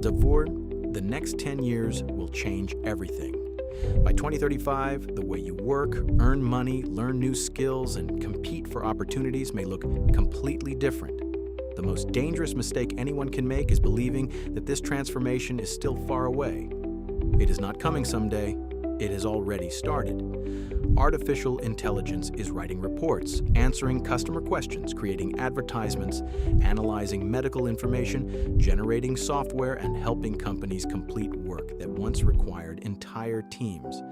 Davor, the next 10 years will change everything. By 2035, the way you work, earn money, learn new skills, and compete for opportunities may look completely different. The most dangerous mistake anyone can make is believing that this transformation is still far away. It is not coming someday. It has already started. Artificial intelligence is writing reports, answering customer questions, creating advertisements, analyzing medical information, generating software, and helping companies complete work that once required entire teams.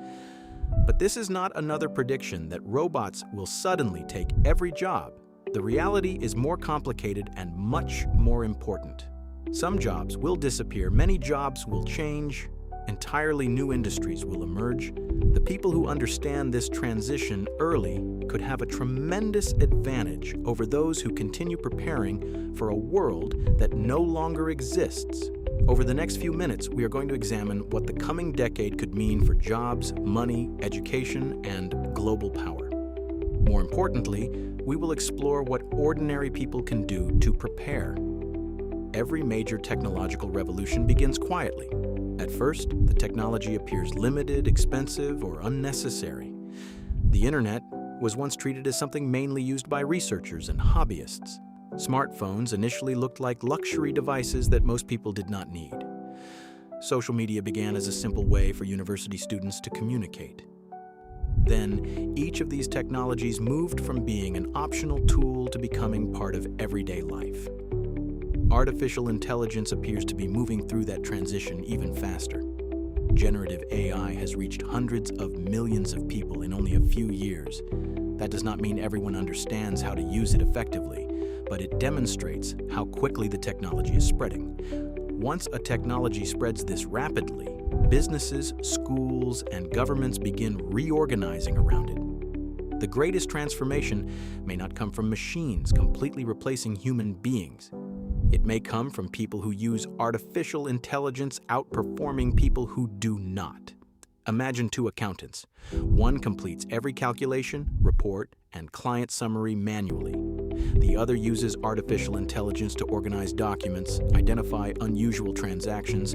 But this is not another prediction that robots will suddenly take every job. The reality is more complicated and much more important. Some jobs will disappear, many jobs will change, entirely new industries will emerge. The people who understand this transition early could have a tremendous advantage over those who continue preparing for a world that no longer exists. Over the next few minutes, we are going to examine what the coming decade could mean for jobs, money, education, and global power. More importantly, we will explore what ordinary people can do to prepare. Every major technological revolution begins quietly. At first, the technology appears limited, expensive, or unnecessary. The internet was once treated as something mainly used by researchers and hobbyists. Smartphones initially looked like luxury devices that most people did not need. Social media began as a simple way for university students to communicate. Then, each of these technologies moved from being an optional tool to becoming part of everyday life. Artificial intelligence appears to be moving through that transition even faster. Generative AI has reached hundreds of millions of people in only a few years. That does not mean everyone understands how to use it effectively, but it demonstrates how quickly the technology is spreading. Once a technology spreads this rapidly, businesses, schools, and governments begin reorganizing around it. The greatest transformation may not come from machines completely replacing human beings. It may come from people who use artificial intelligence outperforming people who do not. Imagine two accountants. One completes every calculation, report, and client summary manually. The other uses artificial intelligence to organize documents, identify unusual transactions,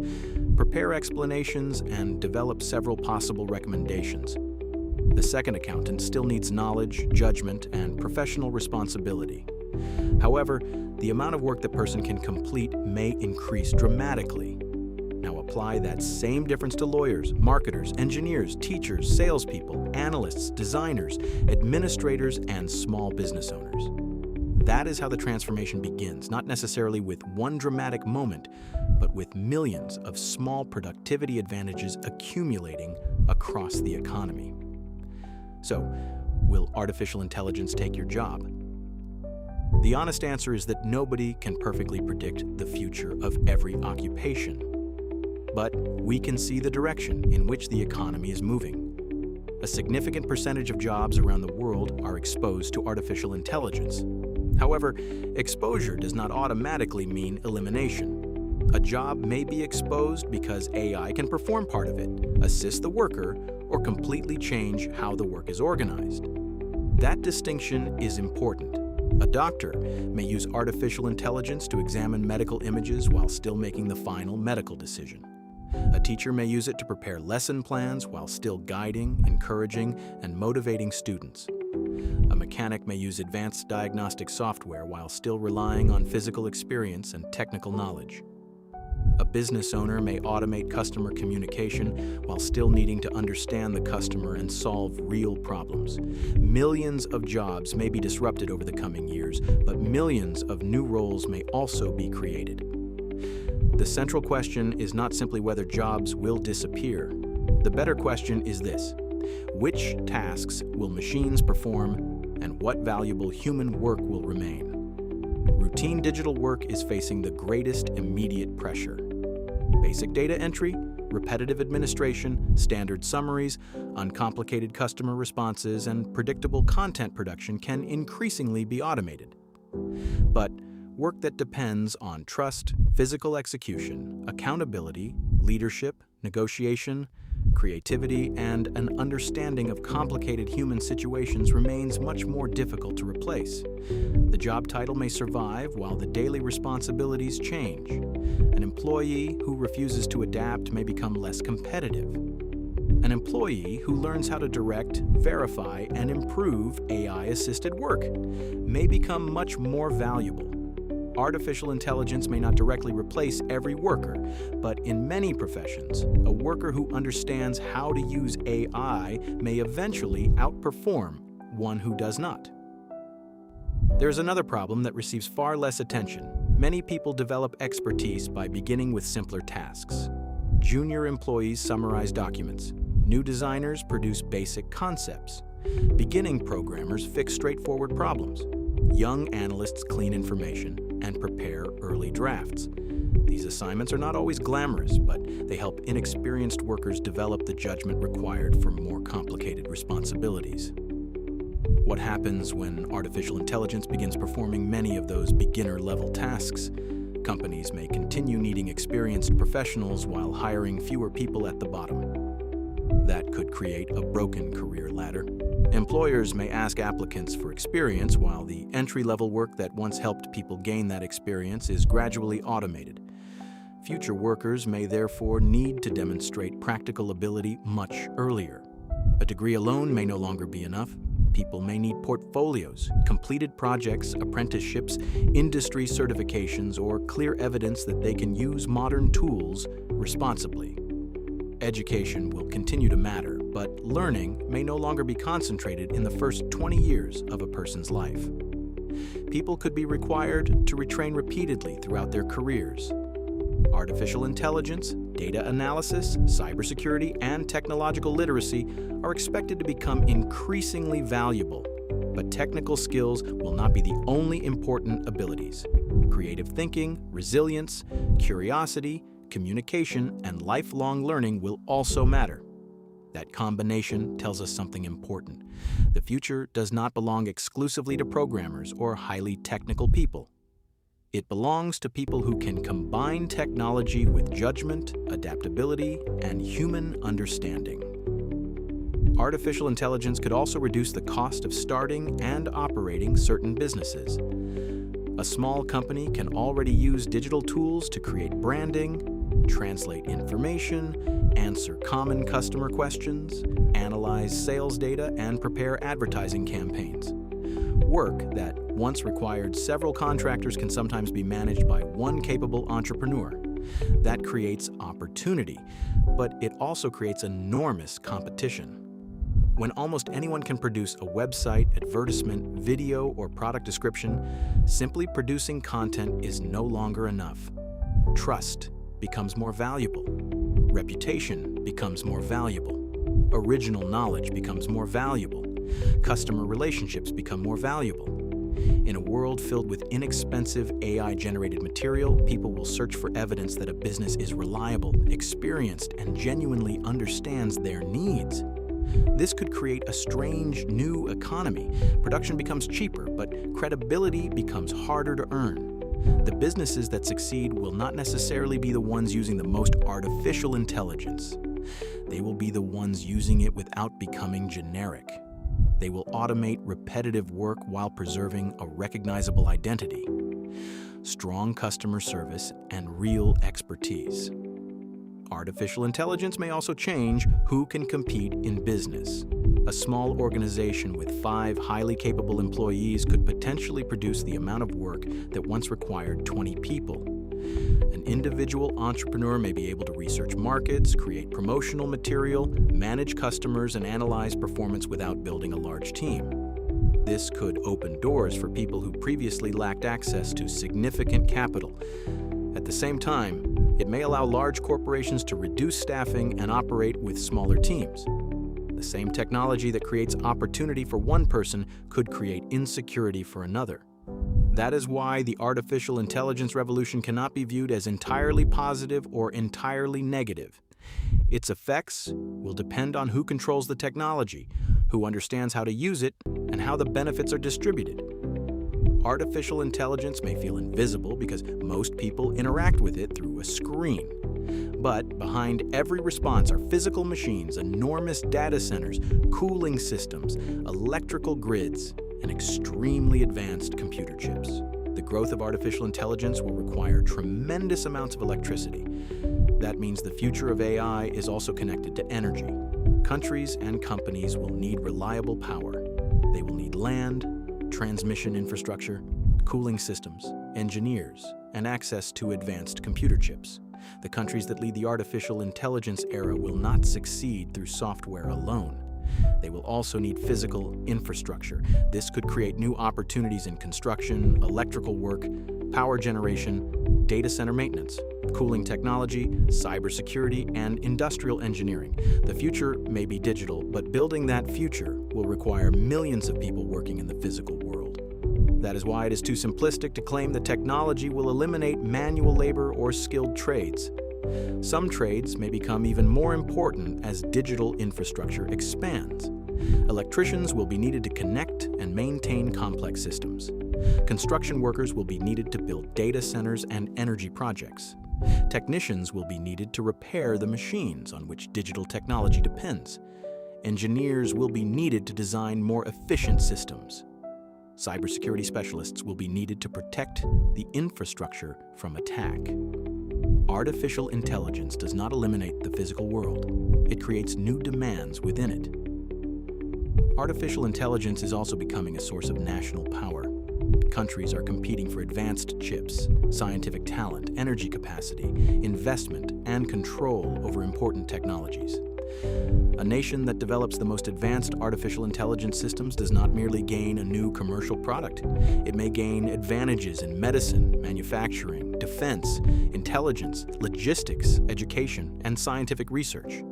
prepare explanations, and develop several possible recommendations. The second accountant still needs knowledge, judgment, and professional responsibility. However, the amount of work the person can complete may increase dramatically. Now apply that same difference to lawyers, marketers, engineers, teachers, salespeople, analysts, designers, administrators, and small business owners. That is how the transformation begins, not necessarily with one dramatic moment, but with millions of small productivity advantages accumulating across the economy. So, will artificial intelligence take your job? The honest answer is that nobody can perfectly predict the future of every occupation. But we can see the direction in which the economy is moving. A significant percentage of jobs around the world are exposed to artificial intelligence. However, exposure does not automatically mean elimination. A job may be exposed because AI can perform part of it, assist the worker, or completely change how the work is organized. That distinction is important. A doctor may use artificial intelligence to examine medical images while still making the final medical decision. A teacher may use it to prepare lesson plans while still guiding, encouraging, and motivating students. A mechanic may use advanced diagnostic software while still relying on physical experience and technical knowledge. A business owner may automate customer communication while still needing to understand the customer and solve real problems. Millions of jobs may be disrupted over the coming years, but millions of new roles may also be created. The central question is not simply whether jobs will disappear. The better question is this: which tasks will machines perform, and what valuable human work will remain? Routine digital work is facing the greatest immediate pressure. Basic data entry, repetitive administration, standard summaries, uncomplicated customer responses, and predictable content production can increasingly be automated. But work that depends on trust, physical execution, accountability, leadership, negotiation, creativity, and an understanding of complicated human situations remains much more difficult to replace. The job title may survive while the daily responsibilities change. An employee who refuses to adapt may become less competitive. An employee who learns how to direct, verify, and improve AI-assisted work may become much more valuable. Artificial intelligence may not directly replace every worker, but in many professions, a worker who understands how to use AI may eventually outperform one who does not. There's another problem that receives far less attention. Many people develop expertise by beginning with simpler tasks. Junior employees summarize documents. New designers produce basic concepts. Beginning programmers fix straightforward problems. Young analysts clean information and prepare early drafts. These assignments are not always glamorous, but they help inexperienced workers develop the judgment required for more complicated responsibilities. What happens when artificial intelligence begins performing many of those beginner-level tasks? Companies may continue needing experienced professionals while hiring fewer people at the bottom. That could create a broken career ladder. Employers may ask applicants for experience while the entry-level work that once helped people gain that experience is gradually automated. Future workers may therefore need to demonstrate practical ability much earlier. A degree alone may no longer be enough. People may need portfolios, completed projects, apprenticeships, industry certifications, or clear evidence that they can use modern tools responsibly. Education will continue to matter, but learning may no longer be concentrated in the first 20 years of a person's life. People could be required to retrain repeatedly throughout their careers. Artificial intelligence, data analysis, cybersecurity, and technological literacy are expected to become increasingly valuable, but technical skills will not be the only important abilities. Creative thinking, resilience, curiosity, communication, and lifelong learning will also matter. That combination tells us something important. The future does not belong exclusively to programmers or highly technical people. It belongs to people who can combine technology with judgment, adaptability, and human understanding. Artificial intelligence could also reduce the cost of starting and operating certain businesses. A small company can already use digital tools to create branding, translate information, answer common customer questions, analyze sales data, and prepare advertising campaigns. Work that once required several contractors can sometimes be managed by one capable entrepreneur. That creates opportunity, but it also creates enormous competition. When almost anyone can produce a website, advertisement, video, or product description, simply producing content is no longer enough. Trust becomes more valuable. Reputation becomes more valuable. Original knowledge becomes more valuable. Customer relationships become more valuable. In a world filled with inexpensive AI-generated material, people will search for evidence that a business is reliable, experienced, and genuinely understands their needs. This could create a strange new economy. Production becomes cheaper, but credibility becomes harder to earn. The businesses that succeed will not necessarily be the ones using the most artificial intelligence. They will be the ones using it without becoming generic. They will automate repetitive work while preserving a recognizable identity, strong customer service, and real expertise. Artificial intelligence may also change who can compete in business. A small organization with 5 highly capable employees could potentially produce the amount of work that once required 20 people. An individual entrepreneur may be able to research markets, create promotional material, manage customers, and analyze performance without building a large team. This could open doors for people who previously lacked access to significant capital. At the same time, it may allow large corporations to reduce staffing and operate with smaller teams. The same technology that creates opportunity for one person could create insecurity for another. That is why the artificial intelligence revolution cannot be viewed as entirely positive or entirely negative. Its effects will depend on who controls the technology, who understands how to use it, and how the benefits are distributed. Artificial intelligence may feel invisible because most people interact with it through a screen. But behind every response are physical machines, enormous data centers, cooling systems, electrical grids, and extremely advanced computer chips. The growth of artificial intelligence will require tremendous amounts of electricity. That means the future of AI is also connected to energy. Countries and companies will need reliable power. They will need land, transmission infrastructure, cooling systems, engineers, and access to advanced computer chips. The countries that lead the artificial intelligence era will not succeed through software alone. They will also need physical infrastructure. This could create new opportunities in construction, electrical work, power generation, data center maintenance, cooling technology, cybersecurity, and industrial engineering. The future may be digital, but building that future will require millions of people working in the physical world. That is why it is too simplistic to claim that technology will eliminate manual labor or skilled trades. Some trades may become even more important as digital infrastructure expands. Electricians will be needed to connect and maintain complex systems. Construction workers will be needed to build data centers and energy projects. Technicians will be needed to repair the machines on which digital technology depends. Engineers will be needed to design more efficient systems. Cybersecurity specialists will be needed to protect the infrastructure from attack. Artificial intelligence does not eliminate the physical world. It creates new demands within it. Artificial intelligence is also becoming a source of national power. Countries are competing for advanced chips, scientific talent, energy capacity, investment, and control over important technologies. A nation that develops the most advanced artificial intelligence systems does not merely gain a new commercial product. It may gain advantages in medicine, manufacturing, defense, intelligence, logistics, education, and scientific research.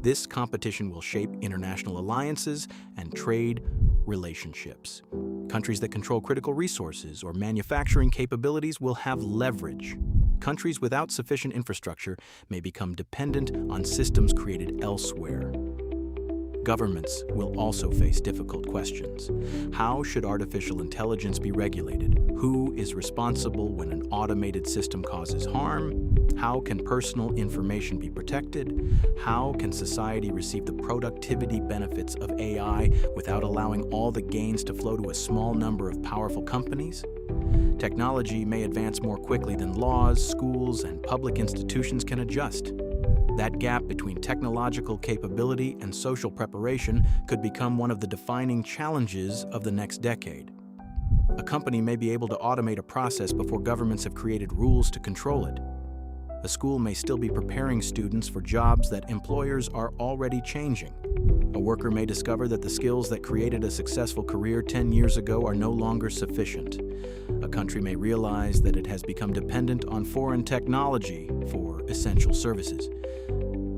This competition will shape international alliances and trade relationships. Countries that control critical resources or manufacturing capabilities will have leverage. Countries without sufficient infrastructure may become dependent on systems created elsewhere. Governments will also face difficult questions. How should artificial intelligence be regulated? Who is responsible when an automated system causes harm? How can personal information be protected? How can society receive the productivity benefits of AI without allowing all the gains to flow to a small number of powerful companies? Technology may advance more quickly than laws, schools, and public institutions can adjust. That gap between technological capability and social preparation could become one of the defining challenges of the next decade. A company may be able to automate a process before governments have created rules to control it. A school may still be preparing students for jobs that employers are already changing. A worker may discover that the skills that created a successful career 10 years ago are no longer sufficient. A country may realize that it has become dependent on foreign technology for essential services.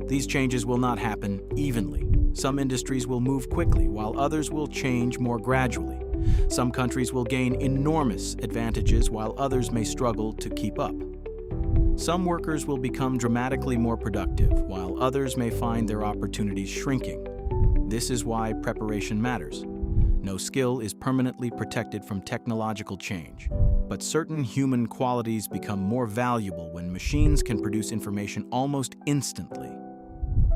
These changes will not happen evenly. Some industries will move quickly, while others will change more gradually. Some countries will gain enormous advantages, while others may struggle to keep up. Some workers will become dramatically more productive, while others may find their opportunities shrinking. This is why preparation matters. No skill is permanently protected from technological change, but certain human qualities become more valuable when machines can produce information almost instantly.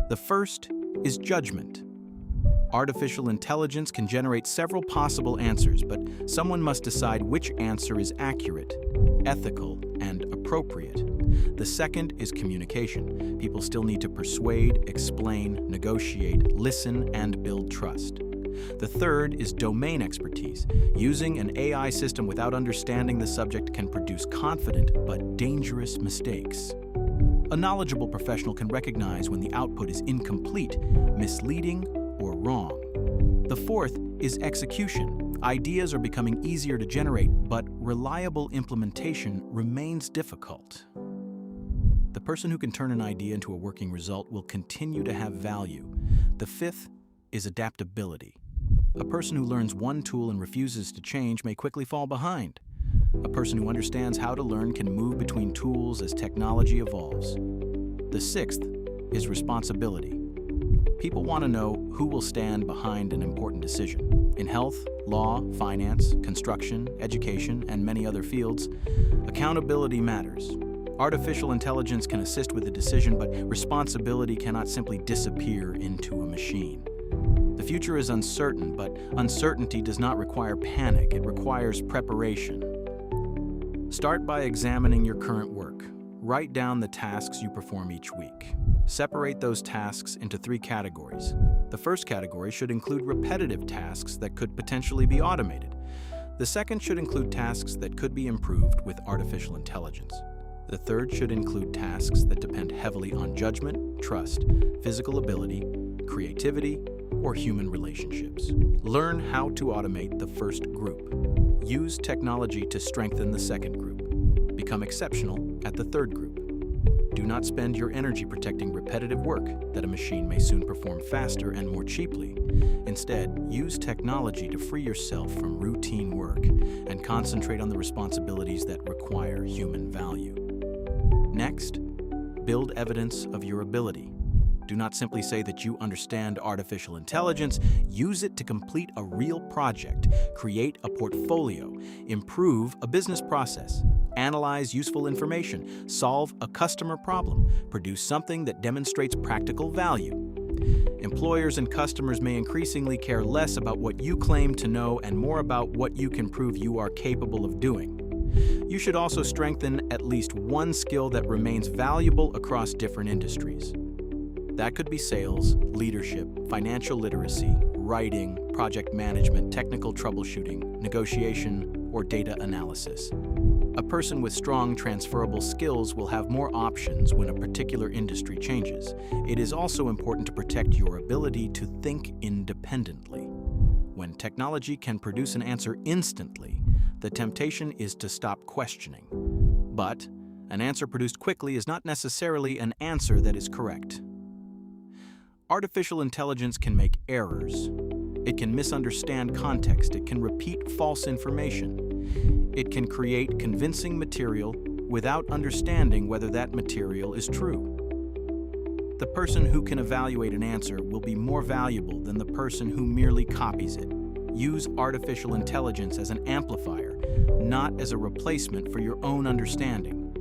The first is judgment. Artificial intelligence can generate several possible answers, but someone must decide which answer is accurate, ethical, and appropriate. The second is communication. People still need to persuade, explain, negotiate, listen, and build trust. The third is domain expertise. Using an AI system without understanding the subject can produce confident but dangerous mistakes. A knowledgeable professional can recognize when the output is incomplete, misleading, or wrong. The fourth is execution. Ideas are becoming easier to generate, but reliable implementation remains difficult. The person who can turn an idea into a working result will continue to have value. The fifth is adaptability. A person who learns one tool and refuses to change may quickly fall behind. A person who understands how to learn can move between tools as technology evolves. The sixth is responsibility. People want to know who will stand behind an important decision. In health, law, finance, construction, education, and many other fields, accountability matters. Artificial intelligence can assist with the decision, but responsibility cannot simply disappear into a machine. The future is uncertain, but uncertainty does not require panic. It requires preparation. Start by examining your current work. Write down the tasks you perform each week. Separate those tasks into 3 categories. The first category should include repetitive tasks that could potentially be automated. The second should include tasks that could be improved with artificial intelligence. The third should include tasks that depend heavily on judgment, trust, physical ability, creativity, or human relationships. Learn how to automate the first group. Use technology to strengthen the second group. Become exceptional at the third group. Do not spend your energy protecting repetitive work that a machine may soon perform faster and more cheaply. Instead, use technology to free yourself from routine work and concentrate on the responsibilities that require human value. Next, build evidence of your ability. Do not simply say that you understand artificial intelligence. Use it to complete a real project, create a portfolio, improve a business process, analyze useful information, solve a customer problem, produce something that demonstrates practical value. Employers and customers may increasingly care less about what you claim to know and more about what you can prove you are capable of doing. You should also strengthen at least one skill that remains valuable across different industries. That could be sales, leadership, financial literacy, writing, project management, technical troubleshooting, negotiation, or data analysis. A person with strong transferable skills will have more options when a particular industry changes. It is also important to protect your ability to think independently. When technology can produce an answer instantly, the temptation is to stop questioning. But an answer produced quickly is not necessarily an answer that is correct. Artificial intelligence can make errors. It can misunderstand context. It can repeat false information. It can create convincing material without understanding whether that material is true. The person who can evaluate an answer will be more valuable than the person who merely copies it. Use artificial intelligence as an amplifier, not as a replacement for your own understanding.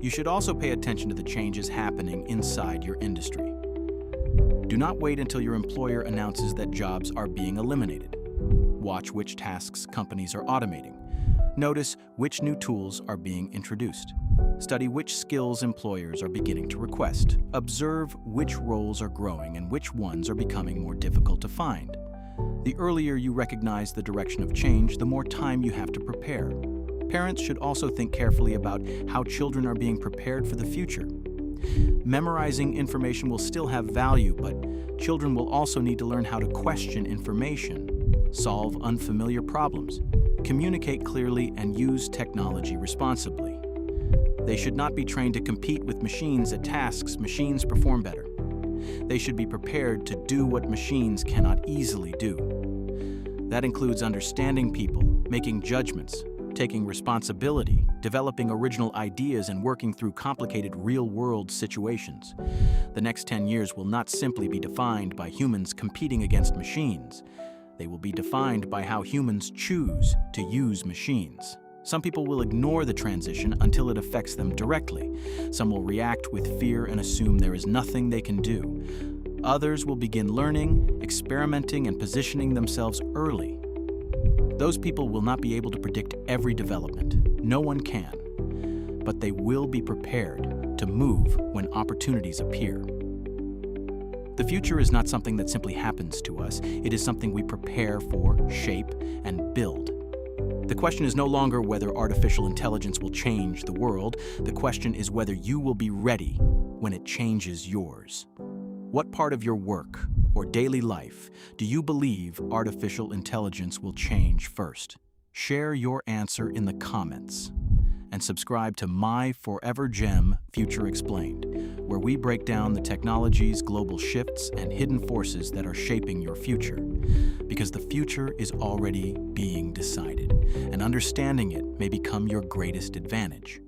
You should also pay attention to the changes happening inside your industry. Do not wait until your employer announces that jobs are being eliminated. Watch which tasks companies are automating. Notice which new tools are being introduced. Study which skills employers are beginning to request. Observe which roles are growing and which ones are becoming more difficult to find. The earlier you recognize the direction of change, the more time you have to prepare. Parents should also think carefully about how children are being prepared for the future. Memorizing information will still have value, but children will also need to learn how to question information, solve unfamiliar problems, communicate clearly, and use technology responsibly. They should not be trained to compete with machines at tasks machines perform better. They should be prepared to do what machines cannot easily do. That includes understanding people, making judgments, taking responsibility, developing original ideas, and working through complicated real-world situations. The next 10 years will not simply be defined by humans competing against machines. They will be defined by how humans choose to use machines. Some people will ignore the transition until it affects them directly. Some will react with fear and assume there is nothing they can do. Others will begin learning, experimenting, and positioning themselves early. Those people will not be able to predict every development. No one can. But they will be prepared to move when opportunities appear. The future is not something that simply happens to us. It is something we prepare for, shape, and build. The question is no longer whether artificial intelligence will change the world. The question is whether you will be ready when it changes yours. What part of your work or daily life do you believe artificial intelligence will change first? Share your answer in the comments and subscribe to My Forever Gem Future Explained, where we break down the technologies, global shifts, and hidden forces that are shaping your future. Because the future is already being decided, and understanding it may become your greatest advantage.